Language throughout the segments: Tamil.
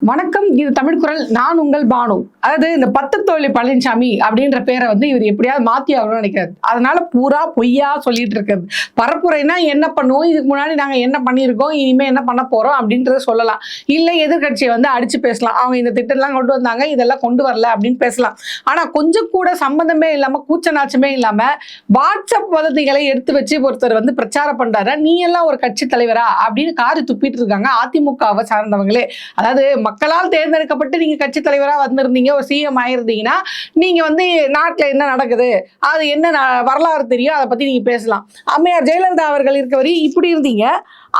வணக்கம். இது தமிழ் குரல். நான் உங்கள் பானு. அதாவது இந்த 10 தோழி பழனிசாமி அப்படின்ற பேரை வந்து இவர் எப்படியாவது மாத்தி ஆகணும்னு நினைக்கிறாரு. அதனால பூரா பொய்யா சொல்லிட்டு இருக்கிறது. பரப்புரைனா என்ன பண்ணுவோம், இதுக்கு முன்னாடி நாங்க என்ன பண்ணியிருக்கோம், இனிமே என்ன பண்ண போறோம் அப்படின்றத சொல்லலாம். இல்ல எதிர்கட்சியை வந்து அடிச்சு பேசலாம். அவங்க இந்த திட்டம்லாம் கொண்டு வந்தாங்க, இதெல்லாம் கொண்டு வரல அப்படின்னு பேசலாம். ஆனா கொஞ்சம் கூட சம்பந்தமே இல்லாம, கூச்ச நாச்சமே இல்லாம வாட்ஸ்அப் வதந்திகளை எடுத்து வச்சு ஒருத்தர் வந்து பிரச்சாரம் பண்றாரு. நீ எல்லாம் ஒரு கட்சி தலைவரா அப்படின்னு காரி துப்பிட்டு இருக்காங்க அதிமுகவை சார்ந்தவங்களே. அதாவது மக்களால் தேர்ந்தெடுக்கப்பட்டு நீங்க கட்சி தலைவரா வந்திருந்தீங்க, ஒரு சிஎம் ஆயிருந்தீங்கன்னா நீங்க வந்து நாட்டுல என்ன நடக்குது, அது என்ன வரலாறு தெரியும், அதை பத்தி நீங்க பேசலாம். அம்மையார் ஜெயலலிதா அவர்கள் இருக்கவரை இப்படி இருந்தீங்க,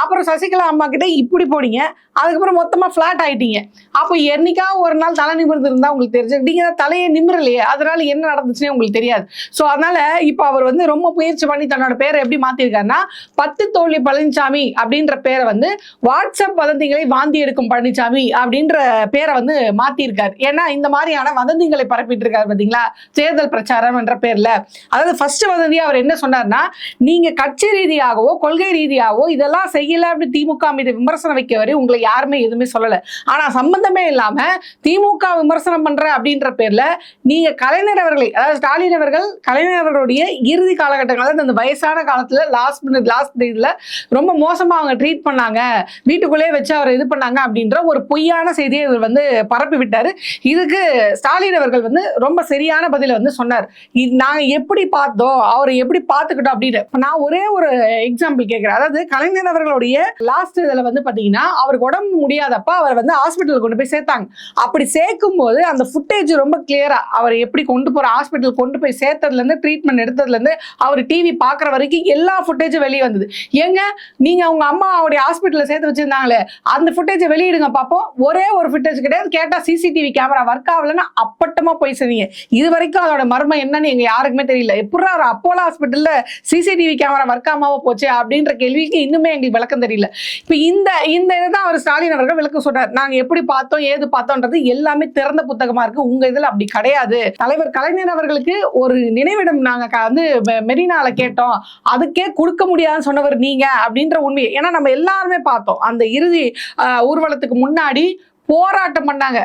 அப்புறம் சசிகலா அம்மா கிட்ட இப்படி போனீங்க, அதுக்கப்புறம் மொத்தமா பிளாட் ஆயிட்டீங்க. அப்போ என்னைக்கா ஒரு நாள் தலை நிமிர்ந்து இருந்தா உங்களுக்கு தெரிஞ்சு, நீங்க தலையை நிமிரலையே, அதனால என்ன நடந்துச்சுன்னே உங்களுக்கு தெரியாது. ஸோ அதனால இப்போ அவர் வந்து ரொம்ப முயற்சி பண்ணி தன்னோட பேரை எப்படி மாத்திருக்காருன்னா, 10 தோழி பழனிசாமி அப்படின்ற பேரை வந்து வாட்ஸ்அப் வதந்திகளை வாந்தி எடுக்கும் பழனிசாமி அப்படின்ற பேரை வந்து மாத்திருக்காரு. ஏன்னா இந்த மாதிரியான வதந்திகளை பரப்பிட்டு இருக்காரு பாத்தீங்களா, தேர்தல் பிரச்சாரம் என்ற பேர்ல. அதாவது ஃபர்ஸ்ட் வதந்தியா அவர் என்ன சொன்னார்னா, நீங்க கட்சி ரீதியாகவோ கொள்கை ரீதியாகவோ இதெல்லாம் செய்யல அப்படி திமுக மீது விமர்சனம் வைக்க வரை உங்களை யாருமே எதுவுமே சொல்லல. ஆனா சம்பந்தமே இல்லாம திமுக விமர்சனம் பண்ற அப்படின்ற பேர்ல நீங்க கலைஞர் அவர்களை, அதாவது ஸ்டாலின் அவர்கள் கலைஞர் அவர்களுடைய இறுதி காலகட்டங்கள், அந்த வயசான காலத்துல லாஸ்ட் இதுல ரொம்ப மோசமா அவங்க ட்ரீட் பண்ணாங்க, வீட்டுக்குள்ளே வச்சு அவர் இது பண்ணாங்க அப்படின்ற ஒரு பொய்யான செய்தியை இவர் வந்து பரப்பி விட்டாரு. இதுக்கு ஸ்டாலின் அவர்கள் வந்து ரொம்ப சரியான பதில வந்து சொன்னார். நாங்க எப்படி பார்த்தோம், அவரை எப்படி பார்த்துக்கிட்டோம் அப்படின்னு. நான் ஒரே ஒரு எக்ஸாம்பிள் கேட்கிறேன். அதாவது கலைஞர் அவர்களுடைய லாஸ்ட் இதுல வந்து பாத்தீங்கன்னா, அவருக்கு உடம்பு முடியாதப்ப அவர் வந்து ஹாஸ்பிட்டல் கொண்டு போய் சேர்த்தாங்க. அப்படி சேர்க்கும் போது அந்த ஃபுட்டேஜ் ரொம்ப கிளியரா, அவர் எப்படி கொண்டு போற ஹாஸ்பிட்டல் கொண்டு போய் சேர்த்ததுல இருந்து, ட்ரீட்மெண்ட் எடுத்ததுல இருந்து, அவர் டிவி பாக்குற வரைக்கும் எல்லா ஃபுட்டேஜும் வெளியே வந்தது. ஏங்க நீங்க உங்க அம்மா அவருடைய ஹாஸ்பிட்டல்ல சேர்த்து வச்சிருந்தாங்களே, அந்த ஃபுட்டேஜ் வெளியிடுங்க பாப்போம். ஒரே ஒரு ஃபுட்டேஜ் கிடையாது. கேட்டா சிசிடிவி கேமரா ஒர்க் ஆகலன்னா அப்பட்டமா போய் சொன்னீங்க. இது வரைக்கும் அதோட மர்மம் என்னன்னு எங்க யாருக்குமே தெரியல. எப்படா அப்போலோ ஹாஸ்பிட்டல்ல சிசிடிவி கேமரா ஒர்க் ஆகாம போச்சு அப்படின்ற கேள்விக்கு இன்னுமே எங்களுக்கு விளக்கம் தெரியல. இப்ப இந்த இதுதான் அவர் ஸ்டாலின் அவர்கள் விளக்கம் சொன்னார். நாங்க எப்படி பார்த்தோம், ஏது பார்த்தோம்ன்றது எல்லாமே திறந்த புத்தகமா இருக்கு. உங்க இதுல அப்படி கிடையாது. தலைவர் கலைஞர் அவர்களுக்கு ஒரு நினைவிடம் நாங்க வந்து மெரினால கேட்டோம், அதுக்கே கொடுக்க முடியாதுன்னு சொன்னவர் நீங்க அப்படின்ற உண்மையை. ஏன்னா நம்ம எல்லாருமே பார்த்தோம், அந்த இறுதி ஊர்வலத்துக்கு முன்னாடி போராட்டம் பண்ணாங்க.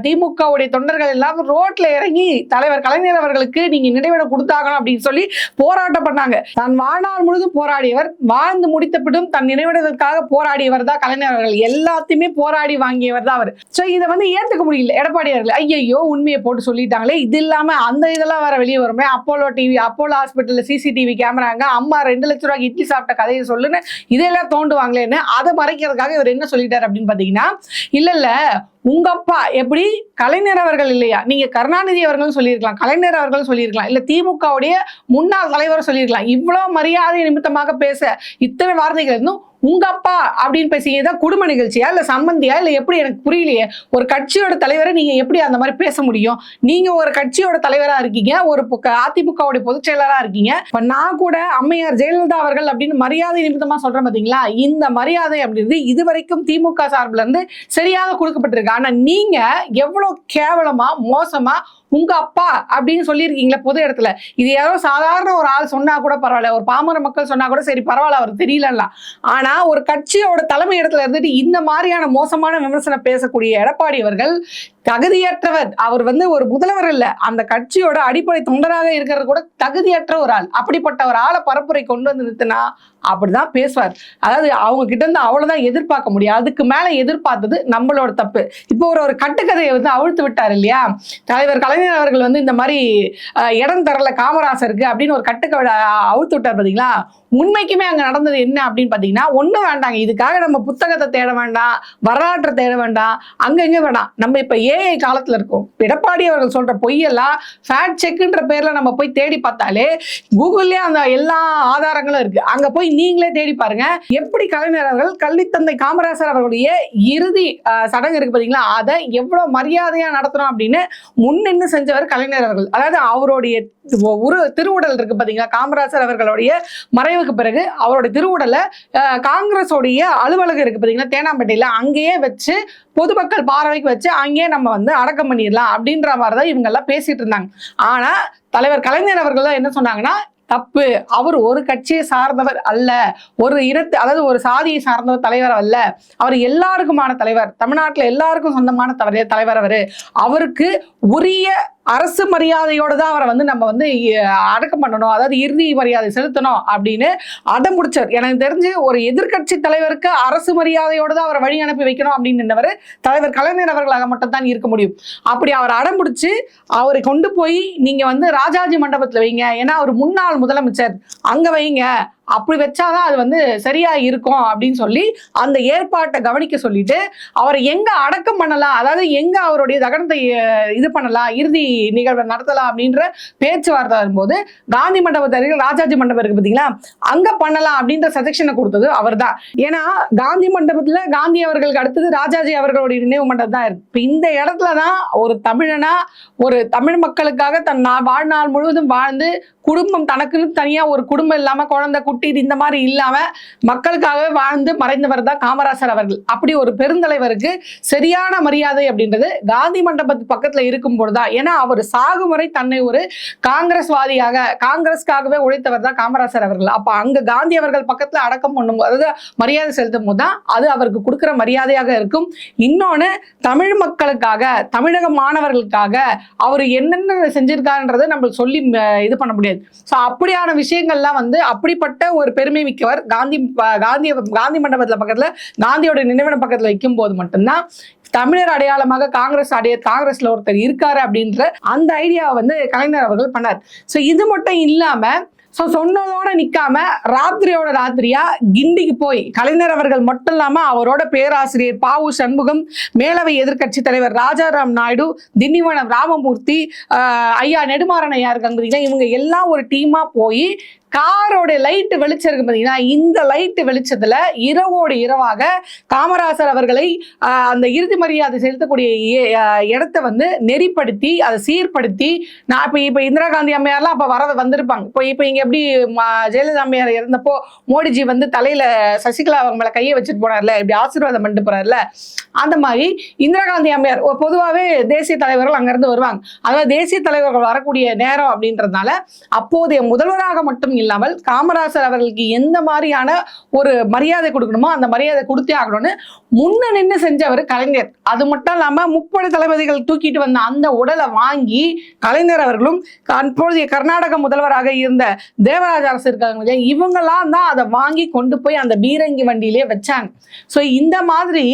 திமுகவுடைய தொண்டர்கள் எல்லாம் ரோட்ல இறங்கி தலைவர் கலைஞர் அவர்களுக்கு நீங்க நினைவிடம் கொடுத்தாகணும் அப்படின்னு சொல்லி போராட்டம் பண்ணாங்க. தன் வாழ்நாள் முழுதும் போராடியவர், வாழ்ந்து முடித்த பின்னும் தன் நினைவிடத்திற்காக போராடியவர் தான் கலைஞர் அவர்கள். எல்லாத்தையுமே போராடி வாங்கியவர் தான் அவர். சோ இதை வந்து ஏத்துக்க முடியல எடப்பாடி அவர்கள். ஐயோ உண்மையை போட்டு சொல்லிட்டாங்களே, இது இல்லாம அந்த இதெல்லாம் வேற வெளியே வருமே, அப்போலோ டிவி, அப்போலோ ஹாஸ்பிட்டல்ல சிசிடிவி கேமராங்க, அம்மா 2 லட்சம் ரூபாய்க்கு இட்லி சாப்பிட்ட கதையை சொல்லுன்னு இதெல்லாம் தோண்டுவாங்களேன்னு அதை மறைக்கிறதுக்காக இவர் என்ன சொல்லிட்டாரு அப்படின்னு பாத்தீங்கன்னா, இல்ல உங்க அப்பா எப்படி கலைஞர் அவர்கள் இல்லையா, நீங்க கருணாநிதி அவர்களும் சொல்லியிருக்கலாம், கலைஞர் அவர்களும் சொல்லியிருக்கலாம், இல்ல திமுகவுடைய முன்னாள் தலைவர் சொல்லியிருக்கலாம். இவ்வளவு மரியாதை நிமித்தமாக பேச இத்தனை வார்த்தைகள் இருந்தும் உங்க அப்பா அப்படின்னு பேசியதா குடும்ப நிகழ்ச்சியா இல்ல சம்பந்தியா இல்ல எப்படி, எனக்கு புரியலையே. ஒரு கட்சியோட தலைவரை நீங்க எப்படி அந்த மாதிரி பேச முடியும்? நீங்க ஒரு கட்சியோட தலைவரா இருக்கீங்க, ஒரு அதிமுகவுடைய பொதுச் செயலரா இருக்கீங்க. இப்ப நான் கூட அம்மையார் ஜெயலலிதா அவர்கள் அப்படின்னு மரியாதை நிமித்தமா சொல்றேன் பாத்தீங்களா, இந்த மரியாதை அப்படின்றது இதுவரைக்கும் திமுக சார்பில் இருந்து சரியாக கொடுக்கப்பட்டிருக்கு. ஆனா நீங்க எவ்வளவு கேவலமா மோசமா உங்க அப்பா அப்படின்னு சொல்லியிருக்கீங்களா பொது இடத்துல. இது ஏதோ சாதாரண ஒரு ஆள் சொன்னா கூட பரவாயில்ல, ஒரு பாமர மக்கள் சொன்னா கூட சரி பரவாயில்ல, அவர் தெரியல. ஆனா ஒரு கட்சியோட தலைமை இடத்துல இருந்துட்டு இந்த மாதிரியான மோசமான விமர்சனம் பேசக்கூடிய எடப்பாடி அவர்கள் தகுதியற்றவர். அவர் வந்து ஒரு முதல்வர் இல்ல, அந்த கட்சியோட அடிப்படை தொண்டராக இருக்கிறது கூட தகுதியற்ற ஒரு ஆள். அப்படிப்பட்ட ஒரு ஆளை பரப்புரை கொண்டு வந்து நிறுத்தினா அப்படிதான் பேசுவார். அதாவது அவங்க கிட்ட இருந்து அவ்வளவுதான் எதிர்பார்க்க முடியும். அதுக்கு மேல எதிர்பார்த்தது நம்மளோட தப்பு. இப்போ ஒரு கட்டுக்கதையை வந்து அவிழ்த்து விட்டார் இல்லையா தலைவர் கலைஞர் அவர்கள். வந்து இந்த மாதிரி இடம் தரல காமராசருக்கு அப்படின்னு ஒரு கட்டுக்கதை அவிழ்த்து விட்டார் பாத்தீங்களா. உண்மைக்குமே அங்க நடந்தது என்ன அப்படின்னு பாத்தீங்கன்னா, ஒண்ணும் வேண்டாங்க. இதுக்காக நம்ம புத்தகத்தை தேட வேண்டாம், வரலாற்றை தேட வேண்டாம், அங்க இங்க வேண்டாம். நம்ம இப்ப ஏஐ காலத்துல இருக்கும். எடப்பாடி அவர்கள் சொல்ற பொய்யெல்லாம் ஃபேக்ட் செக்ன்ற பேர்ல நம்ம போய் தேடி பார்த்தாலே கூகுள்லயே அந்த எல்லா ஆதாரங்களும் இருக்கு. அங்க போய் நீங்களே தேடி பாருங்க. எப்படி கலைஞர் அவர்கள் கள்ளித்தந்தை காமராசர் அவர்களுடைய இறுதி சடங்கு இருக்கு பாத்தீங்களா, அதை எவ்வளவு மரியாதையா நடத்தணும் அப்படின்னு முன்னின்று செஞ்சவர் கலைஞர் அவர்கள். அதாவது அவருடைய ஒரு திருவுடல் இருக்கு பாத்தீங்களா, காமராசர் அவர்களுடைய மறைவுக்கு பிறகு அவருடைய திருவுடலை காங்கிரஸோடைய அலுவலகம் இருக்கு பாத்தீங்களா தேனாம்பேட்டையில, அங்கேயே வச்சு பொதுமக்கள் பார்வைக்கு வச்சு அங்கேயே நம்ம வந்து அடக்கம் பண்ணிடலாம் அப்படின்ற மாதிரிதான் இவங்க எல்லாம் பேசிட்டு இருந்தாங்க. ஆனா தலைவர் கலைஞர் அவர்கள் என்ன சொன்னாங்கன்னா, தப்பு. அவர் ஒரு கட்சியை சார்ந்தவர் அல்ல, ஒரு இனத்து அதாவது ஒரு சாதியை சார்ந்தவர் தலைவர் அல்ல, அவர் எல்லாருக்குமான தலைவர், தமிழ்நாட்டில் எல்லாருக்கும் சொந்தமான தலைவர். அவருக்கு உரிய அரசு மரியாதையோட தான் அவரை வந்து நம்ம வந்து அடக்கம் பண்ணணும், அதாவது இறுதி மரியாதை செலுத்தணும் அப்படின்னு அடம் முடிச்சார். எனக்கு தெரிஞ்சு ஒரு எதிர்கட்சி தலைவருக்கு அரசு மரியாதையோடு தான் அவரை வழி அனுப்பி வைக்கணும் அப்படின்னு தலைவர் கலைஞர் அவர்களாக மட்டும் தான் இருக்க முடியும். அப்படி அவர் அடம் பிடிச்சு அவரை கொண்டு போய் நீங்க வந்து ராஜாஜி மண்டபத்தில் வைங்க, ஏன்னா அவர் முன்னாள் முதலமைச்சர், அங்க வைங்க, அப்படி வச்சாதான் அது வந்து சரியா இருக்கும் அப்படின்னு சொல்லி அந்த ஏற்பாட்டை கவனிக்க சொல்லிட்டு அவரை எங்க அடக்கம் பண்ணலாம், அதாவது எங்க அவருடைய தகனத்தை இது பண்ணலாம், இறுதி நிகழ்வை நடத்தலாம் அப்படின்ற பேச்சுவார்த்தை வரும்போது காந்தி மண்டபத்தில் ராஜாஜி மண்டபம் இருக்கு பார்த்தீங்களா, அங்க பண்ணலாம் அப்படின்ற சஜெக்ஷனை கொடுத்தது அவர் தான். ஏன்னா காந்தி மண்டபத்துல காந்தி அவர்களுக்கு அடுத்தது ராஜாஜி அவர்களுடைய நினைவு மண்டபம் தான் இருக்கு. இப்போ இந்த இடத்துல தான் ஒரு தமிழனா, ஒரு தமிழ் மக்களுக்காக தன் வாழ்நாள் முழுவதும் வாழ்ந்து குடும்பம் தனக்குன்னு தனியா ஒரு குடும்பம் இல்லாம குழந்தை குட்டி இந்த மாதிரி இல்லாம மக்களுக்காகவே வாழ்ந்து மறைந்தவர் தான் காமராசர் அவர்கள். அப்படி ஒரு பெருந்தலைவருக்கு சரியான மரியாதை அப்படின்றது காந்தி மண்டபத்து பக்கத்துல இருக்கும் பொழுதுதான். ஏன்னா அவர் சாகும் வரை தன்னை ஒரு காங்கிரஸ்வாதியாக, காங்கிரஸ்க்காகவே உழைத்தவர் தான் காமராசர் அவர்கள். அப்ப அங்க காந்தி அவர்கள் பக்கத்துல அடக்கம் பண்ணும், அதாவது மரியாதை செலுத்தும் போது தான் அது அவருக்கு கொடுக்கிற மரியாதையாக இருக்கும். இன்னொன்னு, தமிழ் மக்களுக்காக, தமிழக மாணவர்களுக்காக அவர் என்னென்ன செஞ்சிருக்காருன்றதை நம்ம சொல்லி இது பண்ண முடியாது. சோ அப்படியான விஷயங்கள்லாம் வந்து அப்படிப்பட்ட ஒரு பெருமை மிக்கவர். காந்தி மண்டபத்துல பக்கத்துல காந்தியோட நினைவிடம் பக்கத்துல வைக்கும் போது மட்டும்தான் தமிழர் அடையாளமாக காங்கிரஸ்ல ஒருத்தர் இருக்காரு அப்படின்ற அந்த ஐடியாவை வந்து கலைஞர் அவர்கள் பண்ணார். சோ இது மட்டும் இல்லாம சொன்னதோட நிக்காம ராத்திரியா கிண்டிக்கு போய் கலைஞர் அவர்கள் மட்டும் இல்லாம அவரோட பேராசிரியர் பாவு சண்முகம், மேலவை எதிர்கட்சி தலைவர் ராஜாராம் நாயுடு, திண்டிவனம் ராமமூர்த்தி, ஐயா நெடுமாறன் ஐயா இருக்காங்க, இவங்க எல்லாம் ஒரு டீமா போய் காரோட லைட் வெளிச்சம் இருக்கு பார்த்தீங்கன்னா, இந்த லைட் வெளிச்சத்துல இரவோடு இரவாக காமராசர் அவர்களை அந்த இறுதி மரியாதை செலுத்தக்கூடிய இடத்தை வந்து நெறிப்படுத்தி அதை சீர்படுத்தி, நான் இப்ப இந்திரா காந்தி அம்மையார்லாம் அப்ப வந்திருப்பாங்க. இப்போ இங்க எப்படி ஜெயலலிதா அம்மையார் இறந்தப்போ மோடிஜி வந்து தலையில சசிகலா அவங்க மேல கையை வச்சுட்டு போனார்ல, இப்படி ஆசீர்வாதம் பண்ணிட்டு போறாருல, அந்த மாதிரி இந்திரா காந்தி அம்மையார் பொதுவாகவே தேசிய தலைவர்கள் அங்கிருந்து வருவாங்க. அதாவது தேசிய தலைவர்கள் வரக்கூடிய நேரம் அப்படின்றதுனால அப்போதைய முதல்வராக மட்டும் இல்லாமல் காமராசர் அவர்களுக்கு எந்த மாதிரியான ஒரு மரியாதை கொடுக்கணுமோ அந்த மரியாதை கொடுத்தே ஆகணும்னு முன்ன நின்று செஞ்சவர் கலைஞர். அது மட்டும் இல்லாம முப்படை தளபதிகள் தூக்கிட்டு வந்த அந்த உடலை வாங்கி கலைஞர் அவர்களும் அப்பொழுதைய கர்நாடக முதல்வராக இருந்த தேவராஜ அரசு இருக்காங்க, இவங்கெல்லாம் தான் அதை வாங்கி கொண்டு போய் அந்த பீரங்கி வண்டியிலே வச்சாங்க. சோ இந்த மாதிரி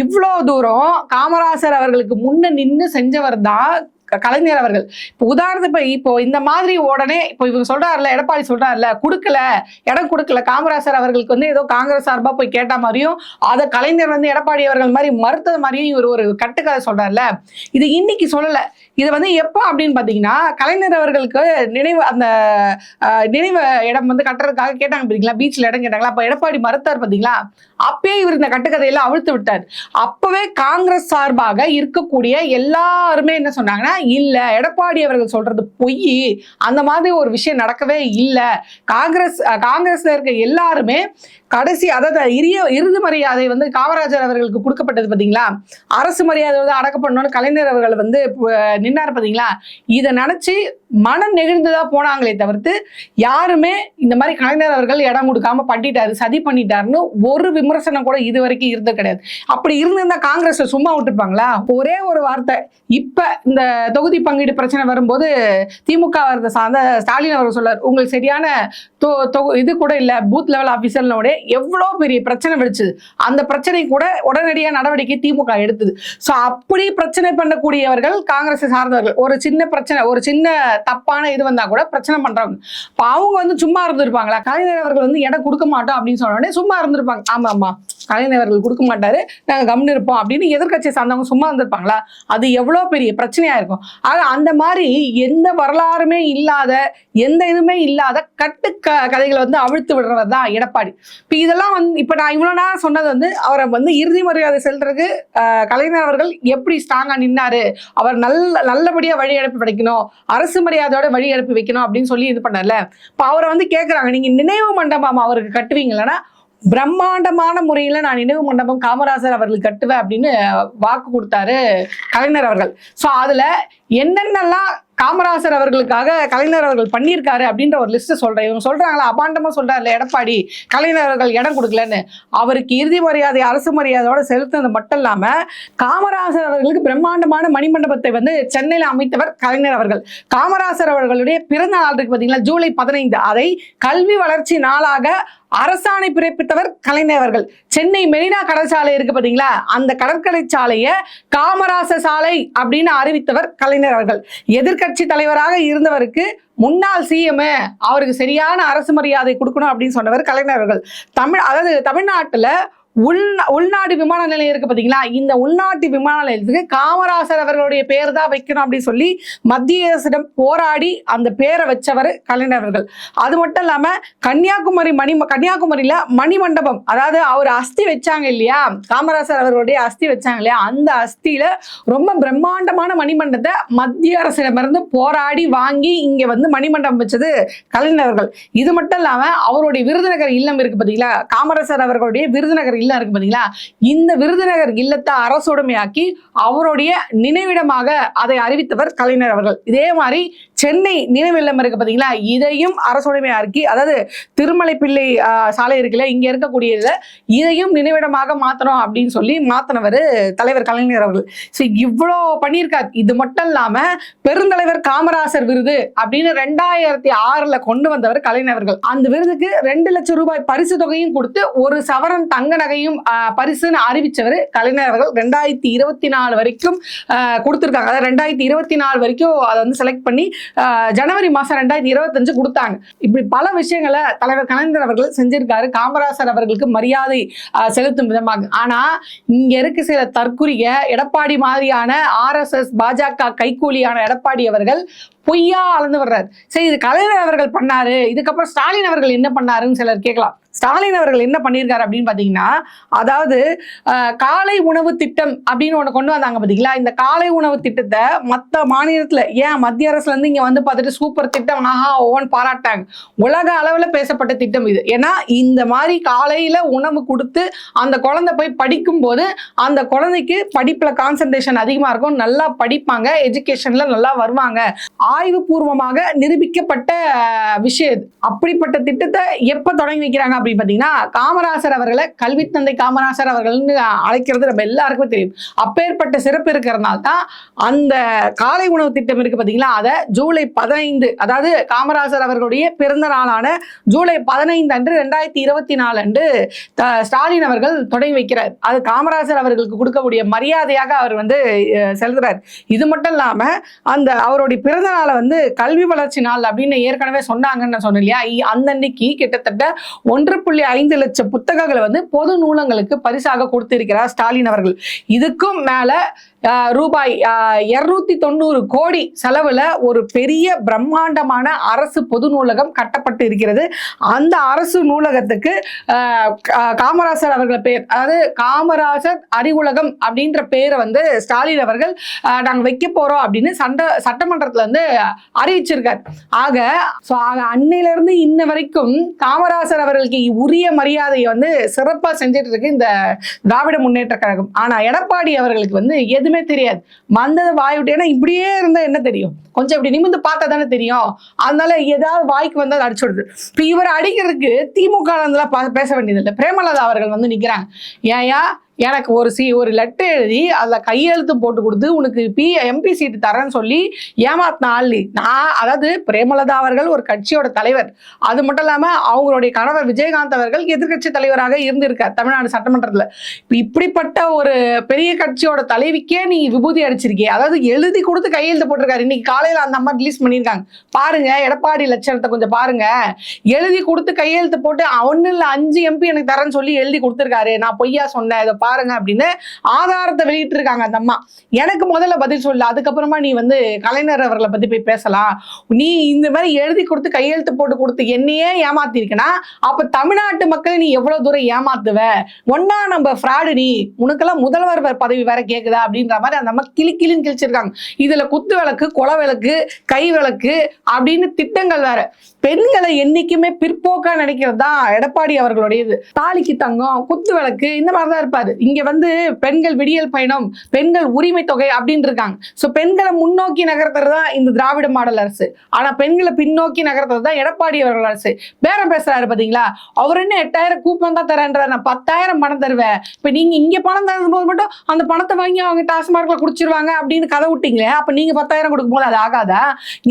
இவ்வளோ தூரம் காமராசர் அவர்களுக்கு முன்ன நின்று செஞ்சவர் தான் கலைஞர் அவர்கள். இப்போ உதாரணத்துக்கு இப்போ இந்த மாதிரி உடனே இப்போ இவங்க சொல்றாருல, எடப்பாடி சொல்றாருல, இடம் கொடுக்கல காமராசர் அவர்களுக்கு வந்து ஏதோ காங்கிரஸ் சார்பா போய் கேட்ட மாதிரியும் அதை கலைஞர் வந்து எடப்பாடி அவர்கள் மாதிரி மறுத்தது மாதிரியும் இவர் ஒரு கட்டுக்கதை சொல்றாருல, இது இன்னைக்கு சொல்லல. இது வந்து எப்போ அப்படின்னு பாத்தீங்கன்னா, கலைஞர் அவர்களுக்கு அந்த நினைவு இடம் வந்து கட்டுறதுக்காக கேட்டாங்க பாத்தீங்களா, பீச்ல இடம் கேட்டாங்களா, அப்ப எடப்பாடி மறுத்தார் பாத்தீங்களா, அப்பயே இவர் இந்த கட்டுக்கதையெல்லாம் அவிழ்த்து விட்டார். அப்பவே காங்கிரஸ் சார்பாக இருக்கக்கூடிய எல்லாருமே என்ன சொன்னாங்கன்னா, இல்ல எடப்பாடி அவர்கள் சொல்றது பொய், அந்த மாதிரி ஒரு விஷயம் நடக்கவே இல்லை. காங்கிரஸ்ல இருக்க எல்லாருமே கடைசி, அதாவது இறுதி மரியாதை வந்து காமராஜர் அவர்களுக்கு கொடுக்கப்பட்டது பாத்தீங்களா, அரசு மரியாதை வந்து அடக்க பண்ணணும்னு கலைஞர் அவர்கள் வந்து நின்னார் பாத்தீங்களா, இதை நினைச்சு மனம் நெகிழ்ந்துதான் போனாங்களே தவிர்த்து யாருமே இந்த மாதிரி கலைஞர் அவர்கள் இடம் கொடுக்காம பண்ணிட்டாரு, சதி பண்ணிட்டாருன்னு ஒரு விமர்சனம் கூட இது வரைக்கும் இருந்தது கிடையாது. அப்படி இருந்திருந்தா காங்கிரஸ்ல சும்மா விட்டுருப்பாங்களா? ஒரே ஒரு வார்த்தை, இப்ப இந்த தொகுதி பங்கீடு பிரச்சனை வரும்போது திமுக சார்ந்த ஸ்டாலின் அவர்கள் சொல்றாரு, உங்களுக்கு சரியான இது கூட இல்ல, பூத் லெவல் ஆபீசர்னோட எவ்வளவு பெரிய பிரச்சனை வெடிச்சது, அந்த பிரச்சனை கூட உடனடியா நடவடிக்கை திமுக எடுத்தது. சோ அப்படி பிரச்சனை பண்ணக்கூடியவர்கள் காங்கிரஸை சார்ந்தவர்கள். ஒரு சின்ன பிரச்சனை, ஒரு சின்ன தப்பான இது வந்தா கூட பிரச்சனை பண்றவங்க. அவங்க வந்து சும்மா இருந்திருப்பாங்களா? கலைஞர் அவர்கள் வந்து இடம் கொடுக்க மாட்டோம் அப்படின்னு சொன்ன உடனே சும்மா இருந்திருப்பாங்க. ஆமா கலைஞர் அவர்கள் கொடுக்க மாட்டாரு, நாங்க கம்னு இருப்போம் அப்படின்னு எதிர்கட்சியை சார்ந்தவங்க சும்மா இருந்திருப்பாங்களா? அது எவ்வளவு பெரிய பிரச்சனையா இருக்கும். ஆக அந்த மாதிரி எந்த வரலாறுமே இல்லாத, எந்த இதுவுமே இல்லாத கதைகளை வந்து அவிழ்த்து விடுறவர் தான் எடப்பாடி. இப்ப இதெல்லாம் வந்து இப்ப நான் இவ்வளவு நேரம் சொன்னது வந்து அவரை வந்து இறுதி மரியாதை செலுத்துறதுக்கு கலைஞர் அவர்கள் எப்படி ஸ்ட்ராங்கா நின்னாரு, அவர் நல்லபடியா வழி அனுப்பி வைக்கணும், அரசு மரியாதையோட வழி அனுப்பி வைக்கணும் அப்படின்னு சொல்லி இது பண்ணல. இப்ப அவரை வந்து கேட்கறாங்க, நீங்க நினைவு மண்டபம் அவருக்கு கட்டுவீங்களா? பிரம்மாண்டமான முறையில நான் நினைவு மண்டபம் காமராசர் அவர்கள் கட்டுவேன் அப்படின்னு வாக்கு கொடுத்தாரு கலைஞர் அவர்கள். சோ அதுல என்னென்னலாம் காமராசர் அவர்களுக்காக கலைஞர் அவர்கள் பண்ணியிருக்காரு அப்படின்ற ஒரு லிஸ்ட் சொல்றேன். இவங்க சொல்றாங்களா, அபாண்டமா சொல்றாருல எடப்பாடி, கலைஞர் அவர்கள் இடம் கொடுக்கலன்னு. அவருக்கு இறுதி மரியாதை அரசு மரியாதையோட செலுத்தினது மட்டும் இல்லாம காமராசர் அவர்களுக்கு பிரம்மாண்டமான மணிமண்டபத்தை வந்து சென்னையில அமைத்தவர் கலைஞர் அவர்கள். காமராசர் அவர்களுடைய பிறந்த நாள் இருக்கு பாத்தீங்களா, ஜூலை 15, அதை கல்வி வளர்ச்சி நாளாக அரசாணை பிறப்பித்தவர் கலைஞர் அவர்கள். சென்னை மெரினா கடற்சாலை இருக்கு பாத்தீங்களா, அந்த கடற்கரை சாலையை காமராசர் சாலை அப்படின்னு அறிவித்தவர் கலைஞர் அவர்கள். எதிர்கட்சி தலைவராக இருந்தவருக்கு முன்னாள் சிஎம் அவருக்கு சரியான அரசு மரியாதை கொடுக்கணும் அப்படின்னு சொன்னவர் கலைஞர் அவர்கள். அதாவது தமிழ்நாட்டுல உள்நாடு விமான நிலையம் இருக்கு பாத்தீங்களா, இந்த உள்நாட்டு விமான நிலையத்துக்கு காமராசர் அவர்களுடைய பேர் தான் வைக்கணும் அப்படின்னு சொல்லி மத்திய அரசிடம் போராடி அந்த பேரை வச்சவர் கலைஞர் அவர்கள். அது மட்டும் இல்லாம கன்னியாகுமரியில மணிமண்டபம், அதாவது அவர் அஸ்தி வச்சாங்க இல்லையா, காமராசர் அவர்களுடைய அஸ்தி வச்சாங்க இல்லையா, அந்த அஸ்தியில ரொம்ப பிரம்மாண்டமான மணிமண்டபத்தை மத்திய அரசிடமிருந்து போராடி வாங்கி இங்க வந்து மணிமண்டபம் வச்சது கலைஞர் அவர்கள். இது மட்டும் இல்லாம அவருடைய விருதுநகர் இல்லம் இருக்கு பாத்தீங்களா, காமராசர் அவர்களுடைய விருதுநகர் இல்லம் இருக்கு பாத்தீங்களா, இந்த விருதுநகர் இல்லத்தை அரசுடைமையாக்கி அவருடைய நினைவிடமாக அதை அறிவித்தவர் கலைஞர் அவர்கள். இதே மாதிரி சென்னை நினைவில்லம் இருக்கு பாத்தீங்களா, இதையும் அரசுடைமையாக்கி, அதாவது திருமலை பிள்ளை சாலை இருக்குல்ல, இங்க இருக்கக்கூடியதுல இதையும் நினைவிடமாக மாத்தணும் அப்படின்னு சொல்லி மாத்தினவர் தலைவர் கலைஞர் அவர்கள். இவ்வளோ பண்ணியிருக்காரு. இது மட்டும் இல்லாம பெருந்தலைவர் காமராசர் விருது அப்படின்னு 2006 கொண்டு வந்தவர் கலைஞர் அவர்கள். அந்த விருதுக்கு 2 லட்சம் ரூபாய் பரிசு தொகையும் கொடுத்து ஒரு சவரன் தங்க நகையும் பரிசுன்னு அறிவிச்சவர் கலைஞர் அவர்கள். 2024 வரைக்கும் கொடுத்திருக்காங்க. அதாவது 2024 வரைக்கும் அதை வந்து செலக்ட் பண்ணி ஜனவரி மாசம் 2025 கொடுத்தாங்க. இப்படி பல விஷயங்களை தலைவர் கலைஞர் அவர்கள் செஞ்சிருக்காரு காமராசர் அவர்களுக்கு மரியாதை செலுத்தும் விதமாக. ஆனா இங்க இருக்க சில தற்குறிய எடப்பாடி மாதிரியான RSS பாஜக கைக்கூலியான எடப்பாடி அவர்கள் பொய்யா அளந்து வர்றாரு. சரி, இது கலைஞர் அவர்கள் பண்ணாரு, இதுக்கப்புறம் ஸ்டாலின் அவர்கள் என்ன பண்ணாருன்னு சிலர் கேட்கலாம். ஸ்டாலின் அவர்கள் என்ன பண்ணியிருக்காரு அப்படின்னு பாத்தீங்கன்னா, அதாவது காலை உணவு திட்டம் அப்படின்னு ஒண்ணு கொண்டு வந்தாங்க பாத்தீங்களா, இந்த காலை உணவு திட்டத்தை மற்ற மாநிலத்துல, ஏன் மத்திய அரசுல இருந்து இங்க வந்து பார்த்துட்டு சூப்பர் திட்டம் ஆஹா ஓன்னு பாராட்டாங்க. உலக அளவுல பேசப்பட்ட திட்டம் இது. ஏன்னா இந்த மாதிரி காலையில உணவு கொடுத்து அந்த குழந்தை போய் படிக்கும் போது அந்த குழந்தைக்கு படிப்புல கான்சென்ட்ரேஷன் அதிகமா இருக்கும், நல்லா படிப்பாங்க, எஜுகேஷன்ல நல்லா வருவாங்க. ஆய்வு பூர்வமாக நிரூபிக்கப்பட்ட விஷயம். அப்படிப்பட்ட திட்டத்தை எப்ப தொடங்கி வைக்கிறாங்க அப்படின்னு பாத்தீங்கன்னா, காமராசர் அவர்களை கல்வி தந்தை காமராசர் அவர்கள்னு அழைக்கிறது நம்ம எல்லாருக்கும் தெரியும். அப்பேற்பட்ட சிறப்பு இருக்கிறதுனால தான் அந்த காலை உணவு திட்டம் இருக்கு பாத்தீங்களா, அதை ஜூலை 15, அதாவது காமராசர் அவர்களுடைய பிறந்த நாளான ஜூலை 15 அன்று 2024 அன்று ஸ்டாலின் அவர்கள் தொடங்கி வைக்கிறார். அது காமராசர் அவர்களுக்கு கொடுக்கக்கூடிய மரியாதையாக அவர் வந்து செலுத்துறார். இது மட்டும் இல்லாம அந்த அவருடைய பிறந்த நாளை வந்து கல்வி வளர்ச்சி நாள் அப்படின்னு ஏற்கனவே சொன்னாங்கன்னு சொன்னேன் இல்லையா, அந்த அன்னைக்கு கிட்டத்தட்ட 1.5 லட்சம் புத்தகங்களை வந்து பொது நூலகங்களுக்கு பரிசாக கொடுத்திருக்கிறார் ஸ்டாலின் அவர்கள். இதுக்கும் மேல ரூபாய் 290 கோடி செலவுல ஒரு பெரிய பிரம்மாண்டமான அரசு பொது நூலகம் கட்டப்பட்டு இருக்கிறது. அந்த அரசு நூலகத்துக்கு காமராசர் அவர்கள் பேர், அதாவது காமராசர் அறிவுலகம் அப்படின்ற பேரை வந்து ஸ்டாலின் அவர்கள் நாங்க வைக்க போறோம் அப்படின்னு சட்டமன்றத்துல வந்து அறிவிச்சிருக்காரு. ஆக அன்னையில இருந்து இன்ன வரைக்கும் காமராசர் அவர்களுக்கு உரிய மரியாதையை வந்து சிறப்பா செஞ்சுட்டு இருக்கு இந்த திராவிட முன்னேற்ற கழகம். ஆனா எடப்பாடி அவர்களுக்கு வந்து எதுவுமே தெரியாது, வந்தது வாய் விட்டு. ஏன்னா இப்படியே இருந்தா என்ன தெரியும், கொஞ்சம் இப்படி நிமிந்து பார்த்தா தானே தெரியும். அதனால ஏதாவது வாய்க்கு வந்து அதை அடிச்சுடுது. இப்ப இவர் அடிக்கிறதுக்கு திமுக பேச வேண்டியதில்லை, பிரேமலதா அவர்கள் வந்து நிக்கிறாங்க. ஏயா எனக்கு ஒரு லெட்டர் எழுதி அதில் கையெழுத்து போட்டு கொடுத்து உனக்கு MP சீட்டு தரேன்னு சொல்லி ஏமாத்தின ஆள் நான். அதாவது பிரேமலதா அவர்கள் ஒரு கட்சியோட தலைவர், அது மட்டும் இல்லாமல் அவங்களுடைய கணவர் விஜயகாந்த் அவர்கள் எதிர்கட்சி தலைவராக இருந்திருக்கார் தமிழ்நாடு சட்டமன்றத்தில். இப்போ இப்படிப்பட்ட ஒரு பெரிய கட்சியோட தலைவிக்கே நீ விபூதி அடிச்சிருக்கே, அதாவது எழுதி கொடுத்து கையெழுத்து போட்டிருக்காரு. இன்னைக்கு காலையில் அந்த அம்மா ரிலீஸ் பண்ணியிருக்காங்க பாருங்க, எடப்பாடி லட்சணத்தை கொஞ்சம் பாருங்க. எழுதி கொடுத்து கையெழுத்து போட்டு 1 இல்ல 5 MP எனக்கு தரேன்னு சொல்லி எழுதி கொடுத்துருக்காரு, நான் பொய்யா சொன்னேன் பாருங்க அப்படின்னு ஆதாரத்தை வெளியிட்டு இருக்காங்க அந்த அம்மா. எனக்கு முதல்ல பதில் சொல்லு, அதுக்கப்புறமா நீ வந்து கலைஞர் அவர்களை பத்தி போய் பேசலாம். நீ இந்த மாதிரி எழுதி கொடுத்து கையெழுத்து போட்டு கொடுத்து என்னையே ஏமாத்தி இருக்கனா, அப்ப தமிழ்நாட்டு மக்களை நீ எவ்வளவு தூரம் ஏமாத்துவ? ஒன்னா நம்ம ஃப்ராடு, நீ உனக்கெல்லாம் முதல்வர் பதவி வேற கேக்குதா அப்படின்ற மாதிரி அந்த அம்மா கிளின்னு கிழிச்சிருக்காங்க. இதுல குத்து விளக்கு, கொலை விளக்கு, கை விளக்கு அப்படின்னு திட்டங்கள் வேற. பெண்களை என்னைக்குமே பிற்போக்கா நினைக்கிறது தான் எடப்பாடி அவர்களுடையது. தாலிக்கு தங்கம், குத்து விளக்கு இந்த மாதிரிதான் இருப்பாரு. இங்க வந்து பெண்கள் விடியல் பயணம், பெண்கள் உரிமை தொகை அப்படின்னு இருக்காங்க. ஸோ பெண்களை முன்னோக்கி நகர்த்துறது தான் இந்த திராவிட மாடல் அரசு. ஆனா பெண்களை பின்னோக்கி நகர்த்துறது தான் எடப்பாடி அவர்கள் அரசு. பேரம் பேசுறாரு பாத்தீங்களா, அவர் என்ன 8000 கூப்பன் தான் தரேன்றார், நான் 10,000 பணம் தருவேன். இப்ப நீங்க இங்க பணம் தரும் போது மட்டும் அந்த பணத்தை வாங்கி அவங்க டாஸ்மார்க்ல குடிச்சிருவாங்க அப்படின்னு கதை விட்டீங்களே, அப்ப நீங்க 10,000 கொடுக்கும் போது அது ஆகாதா?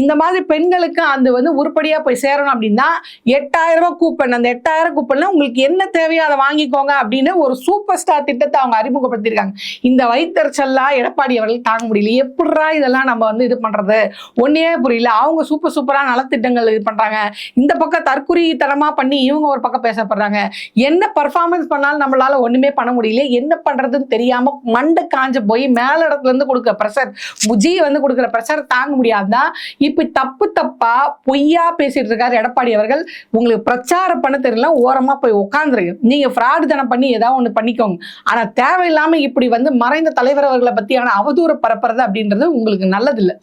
இந்த மாதிரி பெண்களுக்கு அந்த வந்து உருப்படியா போய் சேரணும் அப்படின்னா 8,000 ரூபாய் கூப்பன், அந்த 8,000 கூப்பன்ல உங்களுக்கு என்ன தேவையோ அதை வாங்கிக்கோங்க அப்படின்னு ஒரு சூப்பர் ஸ்டார் திட்டத்தை அவங்க அறிமுகப்படுத்தியிருக்காங்க. இந்த வைத்தறிச்சல்லாம் எடப்பாடி அவர்கள் தாங்க முடியல. எப்படிரா இதெல்லாம் நம்ம வந்து இது பண்றது, ஒன்னே புரியல. அவங்க சூப்பரா நலத்திட்டங்கள் இது பண்றாங்க, இந்த பக்கம் தற்குறித்தனமா பண்ணி இவங்க ஒரு பக்கம் பேசப்படுறாங்க. என்ன பர்ஃபார்மன்ஸ் பண்ணாலும் நம்மளால ஒண்ணுமே பண்ண முடியல. என்ன பண்றதுன்னு தெரியாம மண்டை காஞ்ச போய் மேல இடத்துல இருந்து கொடுக்குற பிரஷர், முஜி வந்து கொடுக்குற பிரஷர் தாங்க முடியாதுதான் இப்ப தப்பா பொய்யா பேசிட்டு இருக்காரு எடப்பாடி அவர்கள். உங்களுக்கு பிரச்சாரம் பண்ண தெரியல, ஓரமா போய் உட்காந்துருங்க. நீங்க ஃப்ராடு தனம் பண்ணி ஏதாவது ஒண்ணு பண்ணிக்கோங்க. ஆனா தேவையில்லாம இப்படி வந்து மறைந்த தலைவர் அவர்களை பத்தியான அவதூறு பரப்புறது அப்படின்றது உங்களுக்கு நல்லதில்லை.